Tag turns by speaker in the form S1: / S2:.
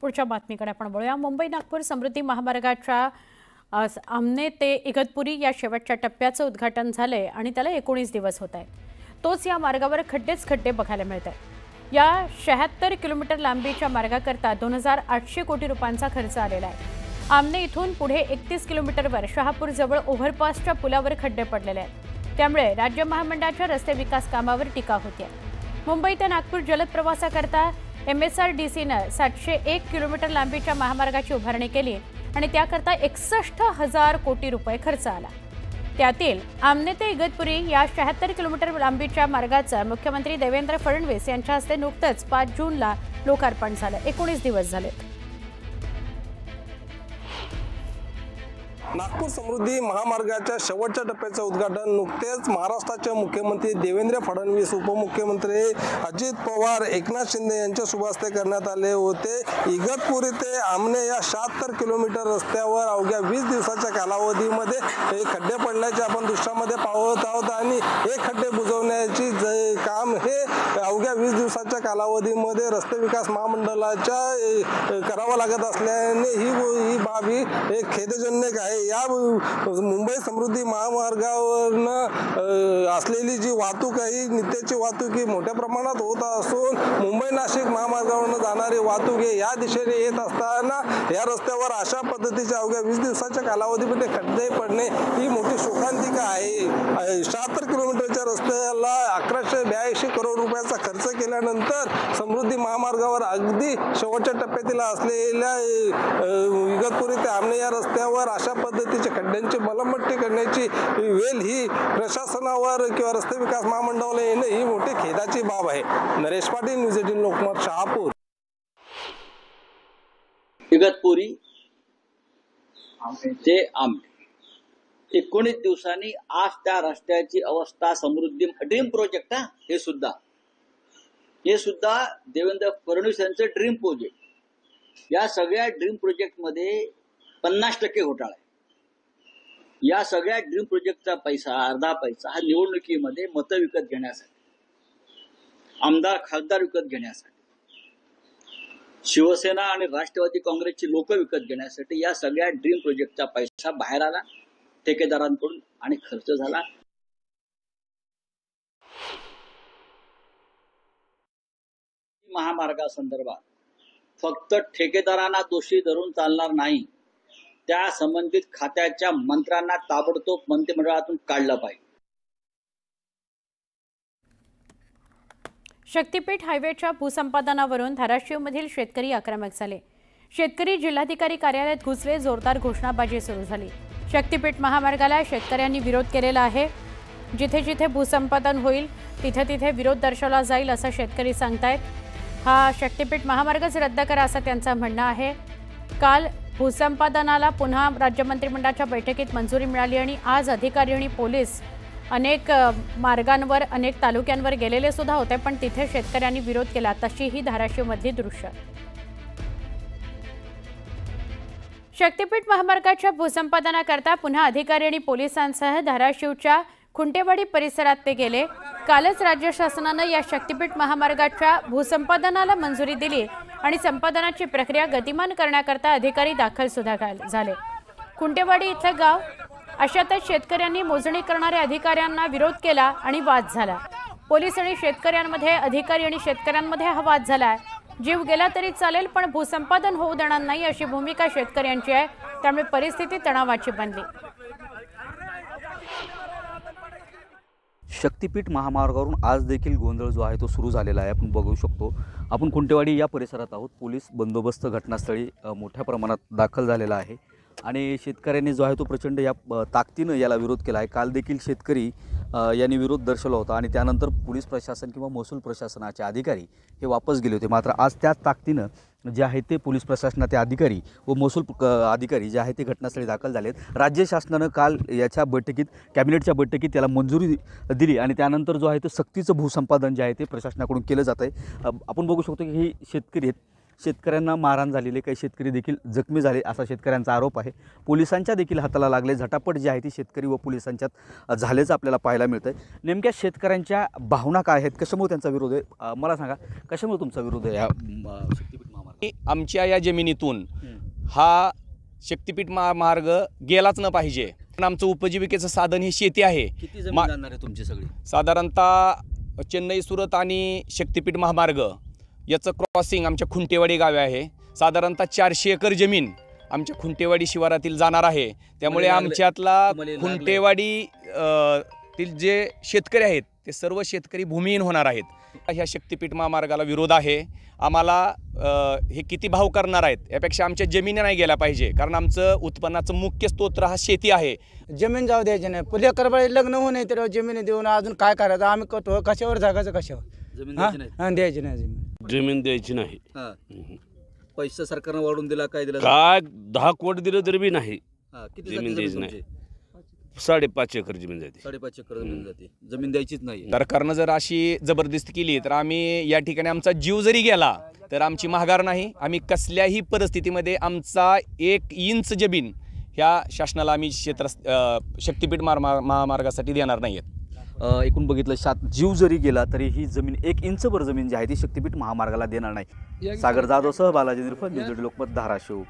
S1: पुढच्या बातमीकडे आपण वळूया। मुंबई नागपूर समृद्धी महामार्गाच्या आमने ते इगतपुरी या शेवटच्या टप्प्याचं उद्घाटन झालंय आणि त्याला 19 दिवस होत आहेत। तोच या मार्गावर खड्डेच खड्डे बघायला मिळतात। या 76 किलोमीटर लांबीच्या मार्गाकरता 2800 कोटी रुपयांचा खर्च आलेला आहे। आमने इथून पुढे 31 किलोमीटरवर शहापूर जवळ ओव्हरपासच्या पुलावर खड्डे पडलेले आहेत। त्यामुळे राज्य महामंडळाच्या रस्ते विकास कामावर टीका होते। मुंबई ते नागपूर जलद प्रवासाकरता MSRDCने 701 किलोमीटर लांबीच्या महामार्गाची उभारणी केली आणि त्याकरता 61,000 कोटी रुपये खर्च आला। त्यातील आमने ते इगतपुरी या 76 किलोमीटर लांबीच्या मार्गाचं मुख्यमंत्री देवेंद्र फडणवीस यांच्या हस्ते नुकतंच 5 जूनला लोकार्पण झालं। 19 दिवस झाले।
S2: नागपूर समृद्धी महामार्गाच्या शेवटच्या टप्प्याचं उद्घाटन नुकतेच महाराष्ट्राचे मुख्यमंत्री देवेंद्र फडणवीस, उपमुख्यमंत्री अजित पवार, एकनाथ शिंदे यांच्या शुभ हस्ते करण्यात आले होते। इगतपुरी ते आमने या 76 किलोमीटर रस्त्यावर अवघ्या 20 दिवसाच्या कालावधीमध्ये हे खड्डे पडल्याचे आपण दृश्यामध्ये पाहत आहोत आणि हे खड्डे बुजवण्याची काम हे अवघ्या 20 दिवसाच्या कालावधीमध्ये रस्ते विकास महामंडळाच्या करावं लागत असल्याने ही बाब ही एक खेदजनक आहे। या मुंबई समृद्धी महामार्गावरनं असलेली जी वाहतूक आहे, नित्याची वाहतूक ही मोठ्या प्रमाणात होत असून मुंबई नाशिक महामार्गावरनं जाणारी वाहतूक हे या दिशेने येत असताना या रस्त्यावर अशा पद्धतीच्या अवघ्या 20 दिवसाच्या कालावधीमध्ये खड्डे पडणे ही मोठी शोकांतिका आहे। 76 किलोमीटरच्या रस्त्याला 1182 करोड रुपयाचा खर्च केल्यानंतर समृद्धी महामार्गावर अगदी शेवटच्या टप्प्यातील असलेल्या इगतपुरी ते आमने या रस्त्यावर अशा पद्धतीच्या खड्ड्यांची मलमपट्टी करण्याची वेळ ही प्रशासनावर किंवा रस्ते विकास महामंडळाला येणे ही मोठी खेदाची बाब आहे। नरेश पाटील, न्यूज 18 लोकमत, शहापूर।
S3: इगतपुरी ते आमने 19 दिवसांनी आज त्या रस्त्याची अवस्था समृद्धी ड्रीम प्रोजेक्ट हे सुद्धा देवेंद्र फडणवीस यांचं ड्रीम प्रोजेक्ट। या सगळ्या ड्रीम प्रोजेक्ट मध्ये 50% घोटाळा आहे। या सगळ्या ड्रीम प्रोजेक्टचा पैसा, अर्धा पैसा हा निवडणुकीमध्ये मतं विकत घेण्यासाठी, आमदार खासदार विकत घेण्यासाठी, शिवसेना आणि राष्ट्रवादी काँग्रेसची लोक विकत घेण्यासाठी या सगळ्या ड्रीम प्रोजेक्टचा पैसा बाहेर आला ठेकेदारांकडून आणि खर्च झाला। महामार्गासंदर्भात फक्त ठेकेदारांना दोषी धरून चालणार नाही, त्या संबंधित खात्याच्या मंत्र्यांना ताबडतोब मंत्रिमंडळातून काढलं पाहिजे।
S1: शक्तीपीठ हायवेच्या भूसंपादनावरून धाराशिवमधील शेतकरी आक्रमक झाले। शेतकरी जिल्हाधिकारी कार्यालयात घुसले, जोरदार घोषणाबाजी सुरू झाली। शक्तीपीठ महामार्गाला शेतकऱ्यांनी विरोध केलेला आहे। जिथे जिथे भूसंपादन होईल तिथे तिथे विरोध दर्शवला जाईल असं शेतकरी सांगतायत। हा शक्तीपीठ महामार्गच रद्द करा असं त्यांचं म्हणणं आहे। काल भूसंपादनाला पुन्हा राज्य मंत्रिमंडळाच्या बैठकीत मंजुरी मिळाली आणि आज अधिकारी आणि पोलीस अनेक मार्गांवर, अनेक तालुक्यांवर गेलेले सुद्धा होते, पण तिथे शेतकऱ्यांनी विरोध केला। तशी ही धाराशिवमधली दृश्य। शक्तीपीठ महामार्गाच्या भूसंपादनाकरता पुन्हा अधिकारी आणि पोलिसांसह धाराशिवच्या खुंटेवाडी परिसरात ते गेले। कालच राज्य शासनाने या शक्तीपीठ महामार्गाच्या भूसंपादनाला मंजुरी दिली आणि संपादनाची प्रक्रिया गतिमान करण्याकरता अधिकारी दाखल सुद्धा झाले। खुंटेवाडी इथलं गाव, अशातच शेतकऱ्यांनी मोजणी करणाऱ्या अधिकाऱ्यांना विरोध केला आणि वाद झाला। पोलीस आणि शेतकऱ्यांमध्ये, अधिकारी आणि शेतकऱ्यांमध्ये हा वाद झाला। जीव गेला तरी चालेल पण भूसंपादन होऊ देणार नाही अशी भूमिका शेतकऱ्यांची आहे। त्यामुळे परिस्थिती तणावाची बनली।
S4: शक्तीपीठ महामार्गावरून आज देखील गोंधळ जो आहे तो सुरू झालेला आहे। आपण बघू शकतो, आपण खुंटेवाडी या परिसरात आहोत। पोलीस बंदोबस्त घटनास्थळी मोठ्या प्रमाणात दाखल झालेला आहे आणि शेतकऱ्यांनी जो आहे तो प्रचंड या ताकदीनं याला विरोध केला आहे। काल देखील शेतकरी यांनी विरोध दर्शवला होता आणि त्यानंतर पोलीस प्रशासन किंवा महसूल प्रशासनाचे अधिकारी हे वापस गेले होते। मात्र आज त्याच ताकदीनं जे आहे ते पोलीस प्रशासनाचे अधिकारी व महसूल अधिकारी जे आहे ते घटनास्थळी दाखल झालेत। राज्य शासनानं काल याच्या बैठकीत, कॅबिनेटच्या बैठकीत त्याला मंजुरी दिली आणि त्यानंतर जो आहे तो सक्तीचं भूसंपादन जे आहे ते प्रशासनाकडून केलं जात आहे। आपण बघू शकतो की ही शेतकरी आहेत, शेतकऱ्यांना मारहाण झालेली, काही शेतकरी देखील जखमी झाले असा शेतकऱ्यांचा आरोप आहे। पोलिसांच्या देखील हाताला लागले, झटापट जी आहे ती शेतकरी व पोलिसांच्यात झाल्याचं आपल्याला पाहायला मिळतंय। नेमक्या शेतकऱ्यांच्या भावना काय आहेत, कशामुळे त्यांचा विरोध आहे, मला सांगा, कशामुळे तुमचा विरोध आहे या शक्तीपीठ महामार्ग?
S5: आमच्या या जमिनीतून हा शक्तिपीठ महामार्ग गेलाच न पाहिजे. पण आमचं उपजीविकेचं साधन ही शेती आहे.
S4: किती जमीन जाणार आहे तुमची सगळी?
S5: साधारणतः चेन्नई सुरत आणि शक्तिपीठ महामार्ग याचं क्रॉसिंग आमच्या खुंटेवाडी गावे आहे. साधारणतः 400 एकर जमीन आमच्या खुंटेवाडी शिवारातील जाणार आहे. त्यामुळे आमच्यातला खुंटेवाडी तील जे शेतकरी आहेत ते सर्व शेतकरी भूमिहीन होणार आहेत. ह्या शक्तिपीठ महामार्गाला विरोध आहे. आम्हाला हे किती भाव करणार आहेत यापेक्षा आमच्या जमिनी नाही गेल्या पाहिजे, कारण आमचं उत्पन्नाचं मुख्य स्त्रोत हा शेती आहे.
S6: जमीन जाऊ द्यायची नाही. पुढे करबाळी लग्न होऊ नये तर जमीन देऊन अजून काय करायचं? आम्ही करतो कशावर जागायचं कशावर?
S4: जमीन
S6: हां
S4: द्यायची नाही.
S6: हां द्यायची नाही
S7: जमीन द्यायची नाही.
S4: हां. पैसा सरकारनं वाढून दिला, काय दिला?
S7: काय 10 कोटी दिलं तरी बी नाही.
S4: हां, किती
S7: जमीन
S4: जाते
S7: द्यायची
S4: तुमची?
S7: नाही. 5.5 एकर जमीन जाते.
S4: 5.5 एकर जमीन जाते. जमीन द्यायचीच नाही.
S5: सरकारनं जर अशी जबरदस्ती केली तर आम्ही या ठिकाणी आमचा जीव जरी गेला तर आमची माघार नाही. आम्ही कसल्याही परिस्थितीमध्ये आमचा 1 इंच जमीन ह्या शासनाला आम्ही शक्तिपीठ महामार्गासाठी देणार नाहीत.
S4: एकूण बघितलं जीव जरी गेला तरी ही जमीन 1 इंचभर जमीन जी आहे ती शक्तिपीठ महामार्गाला देणार नाही. सागर जाधव सह बालाजी निर्फळ, न्यूज 18 लोकमत, धाराशिव.